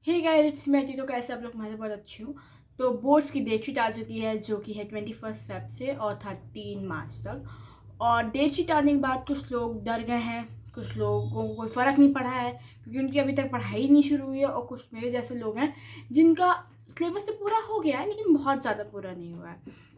Hey guys, it's me. तो कैसे आप लोग? मैं बहुत अच्छी हूँ। तो बोर्ड्स की डेटशीट आ चुकी है जो कि है 21 फेब से और 13 मार्च तक। और डेटशीट आने के बाद कुछ लोग डर गए हैं, कुछ लोगों को कोई फ़र्क नहीं पड़ा है क्योंकि उनकी अभी तक पढ़ाई नहीं शुरू हुई है। और कुछ मेरे जैसे लोग हैं जिनका सिलेबस तो पूरा हो गया है लेकिन बहुत ज़्यादा पूरा नहीं हुआ है।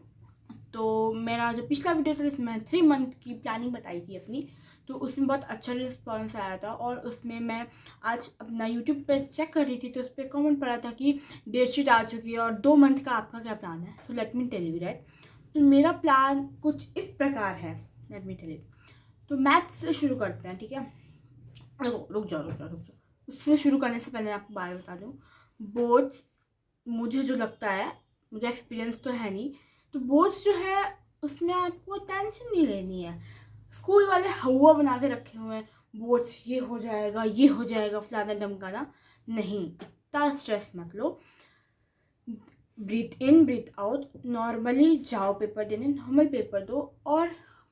तो मेरा जो पिछला वीडियो था जिसमें 3 मंथ की प्लानिंग बताई थी अपनी, तो उसमें बहुत अच्छा रिस्पॉन्स आया था। और उसमें मैं आज अपना यूट्यूब पे चेक कर रही थी तो उस पर कमेंट पड़ा था कि डेटशीट आ चुकी है और 2 मंथ का आपका क्या प्लान है। So let me tell you that. तो मेरा प्लान कुछ इस प्रकार है। Let me tell you. तो मैथ्स से शुरू करते हैं, ठीक है? रुक जाओ। उससे शुरू करने से पहले आपको बात बता दूँ। बोर्ड्स, मुझे जो लगता है, मुझे एक्सपीरियंस तो है नहीं, तो बोर्ड्स जो है उसमें आपको टेंशन नहीं लेनी है। स्कूल वाले हवा बना के रखे हुए हैं, बोर्ड्स ये हो जाएगा, ये हो जाएगा, फलाना ढमकाना। नहीं, इतना स्ट्रेस मत लो। ब्रीथ इन ब्रीथ आउट, नॉर्मली जाओ पेपर देने, नॉर्मल पेपर दो। और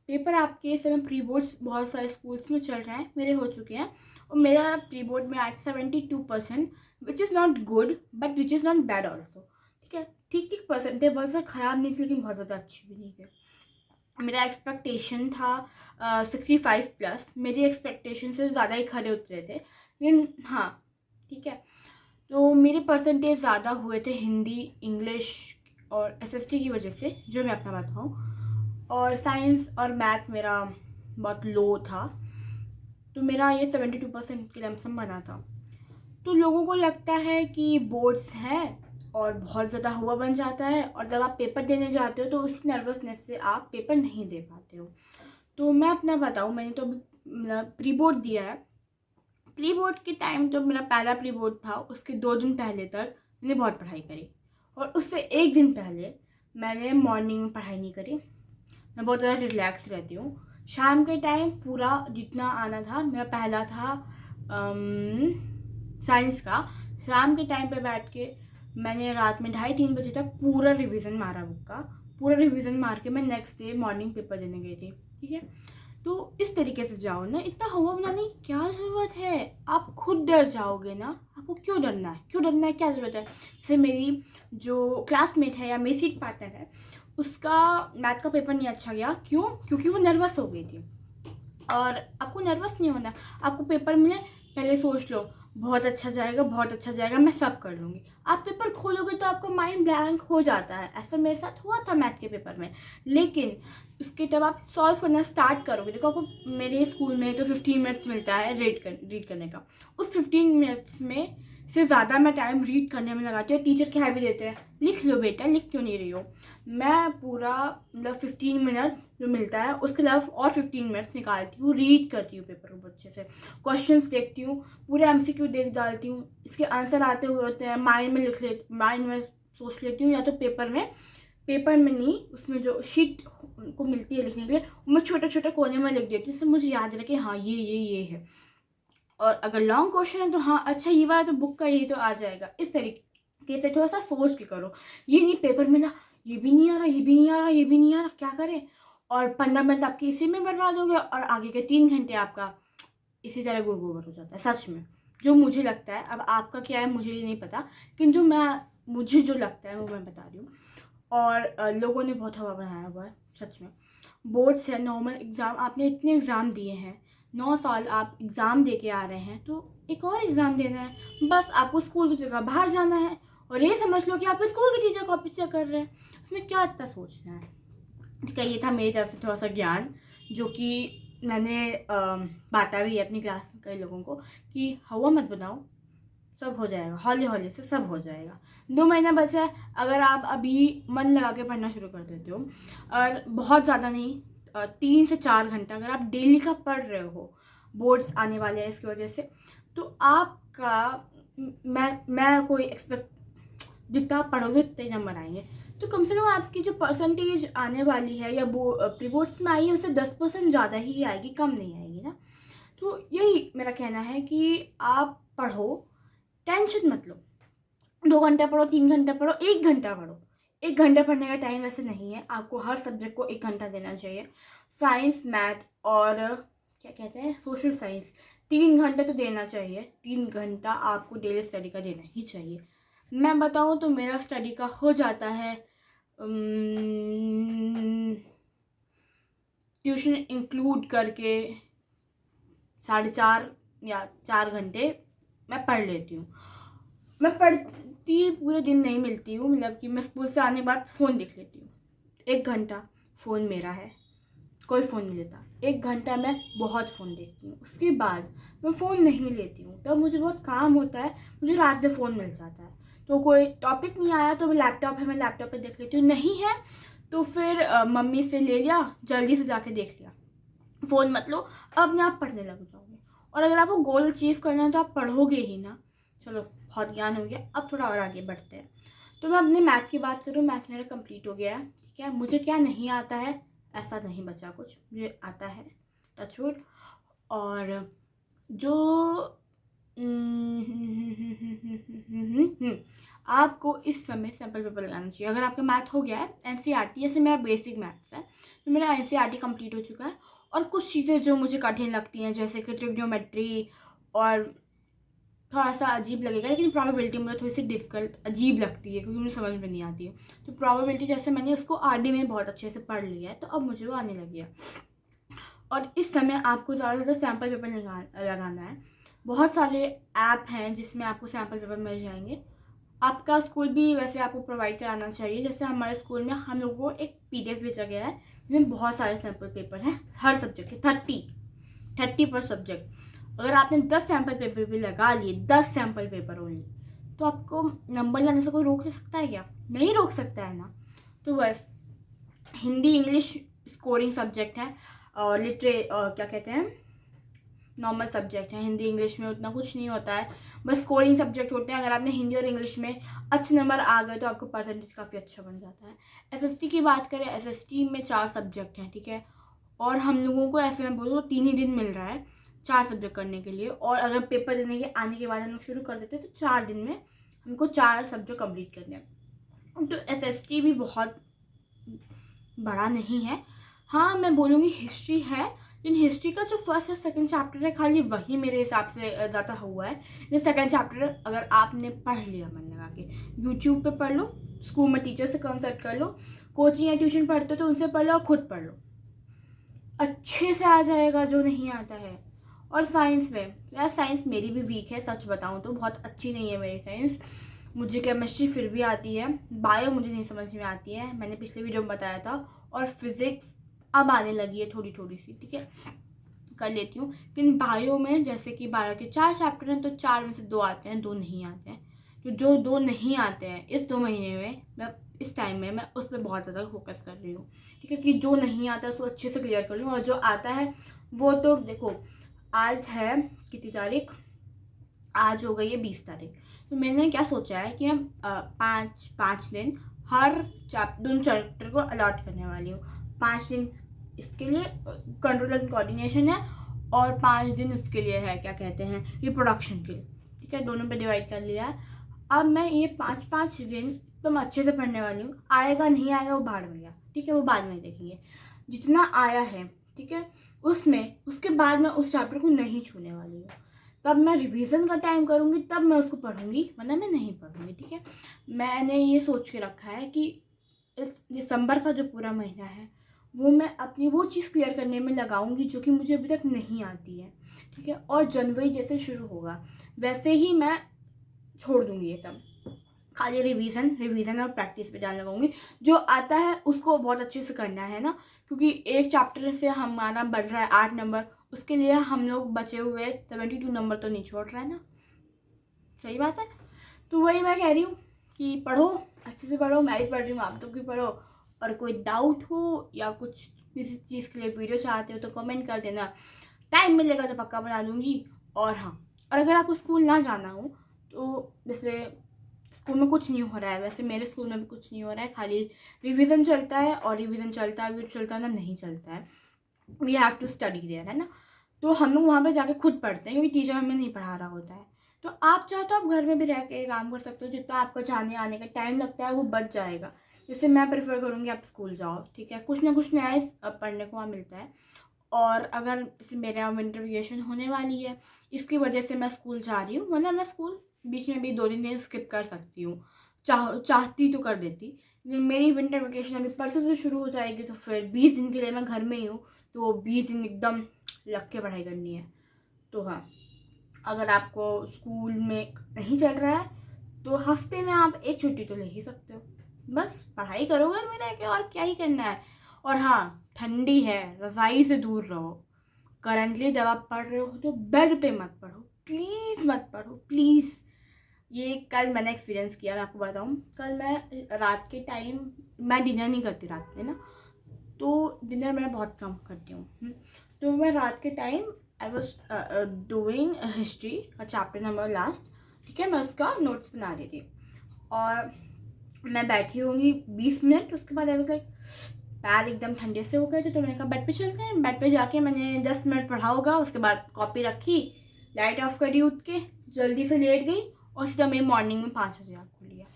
पेपर आपके इस समय प्री बोर्ड्स बहुत सारे स्कूल्स में चल रहे हैं, मेरे हो चुके हैं। और मेरा प्री बोर्ड में आज 72%, which is not good but which is not bad also. ठीक है, ठीक ठीक परसेंट थे, बहुत ज़्यादा ख़राब नहीं थी लेकिन बहुत ज़्यादा अच्छी भी नहीं थी। मेरा एक्सपेक्टेशन था 65+। मेरी एक्सपेक्टेशन से ज़्यादा ही खरे उतरे थे, लेकिन हाँ ठीक है। तो मेरे परसेंटेज ज़्यादा हुए थे हिंदी, इंग्लिश और एसएसटी की वजह से, जो मैं अपना बताऊँ। और साइंस और मैथ मेरा बहुत लो था, तो मेरा ये 72% के लमसम बना था। तो लोगों को लगता है कि बोर्ड्स हैं और बहुत ज़्यादा हुआ बन जाता है, और जब आप पेपर देने जाते हो तो उस नर्वसनेस से आप पेपर नहीं दे पाते हो। तो मैं अपना बताऊँ, मैंने तो अभी प्री बोर्ड दिया है। प्री बोर्ड के टाइम तो मेरा पहला प्री बोर्ड था, उसके 2 दिन पहले तक मैंने बहुत पढ़ाई करी। और उससे एक दिन पहले मैंने मॉर्निंग में पढ़ाई नहीं करी। मैं बहुत ज़्यादा रिलैक्स रहती हूँ। शाम के टाइम पूरा जितना आना था, मेरा पहला था साइंस का। शाम के टाइम पे बैठ के मैंने रात में 2:30-3 बजे तक पूरा रिवीजन मारा बुक का। पूरा रिवीजन मार के मैं नेक्स्ट डे मॉर्निंग पेपर देने गई थी, ठीक है? तो इस तरीके से जाओ ना, इतना हवा बनाने की क्या ज़रूरत है? आप खुद डर जाओगे ना, आपको क्यों डरना है? क्यों डरना है, क्या ज़रूरत है? जैसे मेरी जो क्लासमेट है या मेरी सीट पार्टनर है, उसका मैथ का पेपर नहीं अच्छा गया। क्यों? क्योंकि वो नर्वस हो गई थी। और आपको नर्वस नहीं होना। आपको पेपर मिले, पहले सोच लो बहुत अच्छा जाएगा, बहुत अच्छा जाएगा, मैं सब कर लूँगी। आप पेपर खोलोगे तो आपका माइंड ब्लैंक हो जाता है। ऐसा मेरे साथ हुआ था मैथ के पेपर में। लेकिन उसके जब आप सॉल्व करना स्टार्ट करोगे, देखो आपको मेरे स्कूल में तो 15 मिनट्स मिलता है रीड करने का। उस 15 मिनट्स में से ज़्यादा मैं टाइम रीड करने में लगाती हूँ। टीचर क्या भी देते हैं, लिख लो बेटा, लिख क्यों नहीं रही हो? मैं पूरा मतलब 15 मिनट जो मिलता है उसके अलावा और 15 मिनट्स निकालती हूँ, रीड करती हूँ पेपर को अच्छे से, क्वेश्चंस देखती हूँ, पूरे एमसीक्यू देख डालती हूँ। इसके आंसर आते हुए होते हैं, माइंड में सोच लेती हूँ, या तो पेपर में नहीं, उसमें जो शीट को मिलती है लिखने के लिए, मैं छोटे छोटे कोने में लिख देती हूँ, इससे मुझे याद रहे कि हाँ ये है। और अगर लॉन्ग क्वेश्चन है तो हाँ अच्छा ये वाला तो बुक का यही तो आ जाएगा। इस तरीके से थोड़ा सा सोच के करो। ये नहीं पेपर मिला, ये भी नहीं आ रहा, ये भी नहीं आ रहा, ये भी नहीं आ रहा, क्या करें? और 15 मिनट आपके इसी में बर्बाद हो गया और आगे के 3 घंटे आपका इसी तरह गुड़ गोबर हो जाता है, सच में। जो मुझे लगता है, अब आपका क्या है मुझे ये नहीं पता, लेकिन मुझे जो लगता है वो मैं बता रही हूँ। और लोगों ने बहुत हवा बनाया हुआ है, सच में। बोर्ड्स है, नॉर्मल एग्ज़ाम, आपने इतने एग्ज़ाम दिए हैं, 9 साल आप एग्ज़ाम दे के आ रहे हैं, तो एक और एग्ज़ाम देना है। बस आपको स्कूल की जगह बाहर जाना है और ये समझ लो कि आप स्कूल की टीचर कॉपी चेक कर रहे हैं। उसमें क्या इतना सोचना है? ठीक है, ये था मेरी तरफ से थोड़ा सा ज्ञान, जो कि मैंने बांटा भी है अपनी क्लास में कई लोगों को, कि हवा मत बनाओ, सब हो जाएगा, हौले हौले से सब हो जाएगा। 2 महीना बचा है, अगर आप अभी मन लगा के पढ़ना शुरू कर देते हो, और बहुत ज़्यादा नहीं, 3 से 4 घंटा अगर आप डेली का पढ़ रहे हो, बोर्ड्स आने वाले हैं इसकी वजह से, तो आपका मैं कोई एक्सपेक्ट, जितना आप पढ़ोगे उतने नंबर आएंगे। तो कम से कम आपकी जो परसेंटेज आने वाली है या वो प्री बोर्ड्स में आई है, उससे 10% ज़्यादा ही आएगी, कम नहीं आएगी ना। तो यही मेरा कहना है कि आप पढ़ो, टेंशन मत लो। 2 घंटा पढ़ो, 3 घंटा पढ़ो, 1 घंटा पढ़ो। 1 घंटा पढ़ने का टाइम वैसे नहीं है, आपको हर सब्जेक्ट को 1 घंटा देना चाहिए। साइंस, मैथ और क्या कहते हैं, सोशल साइंस, 3 घंटे तो देना चाहिए, 3 घंटा आपको डेली स्टडी का देना ही चाहिए। मैं बताऊँ तो मेरा स्टडी का हो जाता है ट्यूशन इंक्लूड करके 4.5 या 4 घंटे मैं पढ़ लेती हूँ। मैं पढ़ती पूरे दिन नहीं मिलती हूँ, मतलब कि मैं स्कूल से आने के बाद फ़ोन देख लेती हूँ। 1 घंटा फ़ोन मेरा है, कोई फ़ोन नहीं लेता। 1 घंटा मैं बहुत फ़ोन देखती हूँ, उसके बाद मैं फ़ोन नहीं लेती हूँ। तब मुझे बहुत काम होता है, मुझे रात में फ़ोन मिल जाता है, तो कोई टॉपिक नहीं आया तो लैपटॉप है, मैं लैपटॉप पे देख लेती हूँ। नहीं है तो फिर मम्मी से ले लिया, जल्दी से जाके देख लिया। फ़ोन मत लो, अब अपने आप पढ़ने लग जाओगे। और अगर आपको गोल अचीव करना है तो आप पढ़ोगे ही ना। चलो बहुत ज्ञान हो गया, अब थोड़ा और आगे बढ़ते हैं। तो मैं अपने मैथ की बात करूँ, मैथ मेरा कंप्लीट हो गया है, ठीक है। मुझे क्या नहीं आता है, ऐसा नहीं बचा कुछ, मुझे आता है, टचवुड। और जो आपको इस समय सैम्पल पेपर लगाना चाहिए। अगर आपका मैथ हो गया है एनसीईआरटी, जैसे मेरा बेसिक मैथ्स है तो मेरा एनसीईआरटी कंप्लीट हो चुका है। और कुछ चीज़ें जो मुझे कठिन लगती हैं, जैसे कि ट्रिग्नोमेट्री, और थोड़ा सा अजीब लगेगा लेकिन प्रोबेबिलिटी मुझे थोड़ी सी डिफ़िकल्ट अजीब लगती है क्योंकि मुझे समझ में नहीं आती है। तो प्रोबेबिलिटी जैसे मैंने उसको आरडी में बहुत अच्छे से पढ़ लिया है, तो अब मुझे वो आने लगी है। और इस समय आपको ज़्यादा से ज़्यादा सैम्पल पेपर लगाना है। बहुत सारे ऐप हैं जिसमें आपको सैम्पल पेपर मिल जाएंगे। आपका स्कूल भी वैसे आपको प्रोवाइड कराना चाहिए। जैसे हमारे स्कूल में हम लोगों को एक पीडीएफ भेजा गया है जिसमें बहुत सारे सैम्पल पेपर हैं, हर सब्जेक्ट के 30 पर सब्जेक्ट। अगर आपने 10 सैम्पल पेपर भी लगा लिए, 10 सैम्पल पेपर ओनली, तो आपको नंबर लाने से कोई रोक सकता है क्या? नहीं रोक सकता है ना। तो बस हिंदी इंग्लिश स्कोरिंग सब्जेक्ट है, और क्या कहते हैं, नॉर्मल सब्जेक्ट है। हिंदी इंग्लिश में उतना कुछ नहीं होता है, बस स्कोरिंग सब्जेक्ट होते हैं। अगर आपने हिंदी और इंग्लिश में अच्छे नंबर आ गए तो आपका परसेंटेज काफ़ी अच्छा बन जाता है। एसएसटी की बात करें, एसएसटी में 4 सब्जेक्ट हैं, ठीक है। और हम लोगों को ऐसे में बोलो 3 ही दिन मिल रहा है 4 सब्जेक्ट करने के लिए। और अगर पेपर देने के आने के बाद हम लोग शुरू कर देते हैं तो 4 दिन में हमको 4 सब्जेक्ट कम्प्लीट करने हैं। तो एसएसटी भी बहुत बड़ा नहीं है। हाँ, मैं बोलूँगी हिस्ट्री है, लेकिन हिस्ट्री का जो फर्स्ट और सेकंड चैप्टर है खाली वही मेरे हिसाब से ज़्यादा हुआ है। ये सेकंड चैप्टर अगर आपने पढ़ लिया मन लगा के, यूट्यूब पे पढ़ लो, स्कूल में टीचर से कंसल्ट कर लो, कोचिंग या ट्यूशन पढ़ते तो उनसे पढ़ लो, और खुद पढ़ लो, अच्छे से आ जाएगा जो नहीं आता है। और साइंस में यार, साइंस मेरी भी वीक है, सच बताऊँ तो बहुत अच्छी नहीं है मेरी साइंस। मुझे केमिस्ट्री फिर भी आती है, बायो मुझे नहीं समझ में आती है, मैंने पिछले वीडियो में बताया था। और फिज़िक्स अब आने लगी है थोड़ी थोड़ी सी, ठीक है, कर लेती हूँ। लेकिन बायो में जैसे कि बायो के 4 चैप्टर हैं तो 4 में से 2 आते हैं, 2 नहीं आते हैं। तो जो 2 नहीं आते हैं इस 2 महीने में, मैं इस टाइम में मैं उस पर बहुत ज़्यादा फोकस कर रही हूँ, ठीक है, कि जो नहीं आता है उसको अच्छे से क्लियर कर लूँ। और जो आता है वो तो देखो, आज है कितनी तारीख, आज हो गई है 20 तारीख। तो मैंने क्या सोचा है कि मैं 5 दिन हर दोनों चैप्टर को अलॉट करने वाली हूँ। 5 दिन इसके लिए कंट्रोल एंड कोऑर्डिनेशन है, और 5 दिन इसके लिए है, क्या कहते हैं, रिप्रोडक्शन के लिए, ठीक है। दोनों पे डिवाइड कर लिया है। अब मैं ये 5 दिन एकदम अच्छे से पढ़ने वाली हूँ। आएगा नहीं आएगा वो भाड़ में गया, ठीक है, वो बाद में देखेंगे। जितना आया है, ठीक है, उसमें उसके बाद मैं उस चैप्टर को नहीं छूने वाली हूँ। तब मैं रिवीजन का टाइम करूँगी, तब मैं उसको पढ़ूँगी, वरना मैं नहीं पढ़ूँगी, ठीक है। मैंने ये सोच के रखा है कि इस दिसंबर का जो पूरा महीना है वो मैं अपनी वो चीज़ क्लियर करने में लगाऊंगी जो कि मुझे अभी तक नहीं आती है, ठीक है। और जनवरी जैसे शुरू होगा वैसे ही मैं छोड़ दूँगी ये सब, खाली रिवीजन और प्रैक्टिस पे ध्यान लगाऊंगी। जो आता है उसको बहुत अच्छे से करना है ना, क्योंकि एक चैप्टर से हमारा बढ़ रहा है 8 नंबर, उसके लिए हम लोग बचे हुए 72 नंबर तो नहीं छोड़ रहे हैं ना, सही बात है। तो वही मैं कह रही हूँ कि पढ़ो, अच्छे से पढ़ो, मैं भी पढ़ रही हूँ, आप तो भी पढ़ो। और कोई डाउट हो या कुछ किसी चीज़ के लिए वीडियो चाहते हो तो कमेंट कर देना, टाइम मिलेगा तो पक्का बना दूँगी। और हाँ, और अगर आपको स्कूल ना जाना हो तो जैसे स्कूल में कुछ नहीं हो रहा है, वैसे मेरे स्कूल में भी कुछ नहीं हो रहा है, खाली रिवीजन चलता है, और रिवीजन चलता है भी चलता है ना, नहीं चलता है, we have to study there, है ना। तो हम लोग वहाँ पे जाके खुद पढ़ते हैं क्योंकि टीचर हमें नहीं पढ़ा रहा होता है। तो आप चाहो तो आप घर में भी रह के काम कर सकते हो, जितना आपका जाने आने का टाइम लगता है वो बच जाएगा। जैसे मैं प्रेफर करूँगी आप स्कूल जाओ, ठीक है, कुछ ना कुछ नया पढ़ने को वहाँ मिलता है। और अगर जैसे मेरा विंटर वेकेशन होने वाली है, इसकी वजह से मैं स्कूल जा रही हूँ, वरना मैं स्कूल बीच में भी 2-3 दिन स्किप कर सकती हूँ, चाहती तो कर देती, लेकिन मेरी विंटर वेकेशन अभी परसों से शुरू हो जाएगी, तो फिर 20 दिन के लिए मैं घर में ही हूँ, तो 20 दिन एकदम लग के पढ़ाई करनी है। तो हाँ, अगर आपको स्कूल में नहीं चल रहा है तो हफ्ते में आप एक छुट्टी तो ले ही सकते हो, बस पढ़ाई करो घर में रह के, और क्या ही करना है। और हाँ, ठंडी है, रज़ाई से दूर रहो। करंटली जब आप पढ़ रहे हो तो बेड पे मत पढ़ो, प्लीज़ मत पढ़ो, प्लीज़। ये कल मैंने एक्सपीरियंस किया, मैं आपको बताऊँ। कल मैं रात के टाइम, मैं डिनर नहीं करती रात में ना, तो डिनर मैं बहुत कम करती हूँ। तो मैं रात के time I was doing history का चैप्टर नंबर लास्ट, ठीक है, मैं उसका नोट्स बना रही थी, और मैं बैठी होंगी 20 मिनट, उसके बाद आई वॉज लाइक पैर एकदम ठंडे से हो गए थे, तो मैंने कहा बेड पे चलते हैं। बेड पे जाके मैंने 10 मिनट पढ़ा होगा, उसके बाद कॉपी रखी, लाइट ऑफ करी, उठ के जल्दी से लेट गई, और सीधा मेरी मॉर्निंग में 5 बजे आँख खुली है।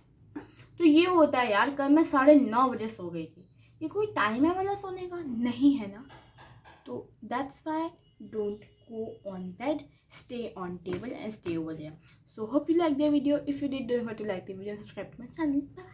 तो ये होता है यार, कल मैं 9:30 बजे सो गई थी। ये कोई टाइम है वाला सोने का? नहीं है ना। तो that's why don't go on bed, stay on table and stay over there. So hope you like the video. If you did, don't forget to like the video and subscribe to my channel. Bye.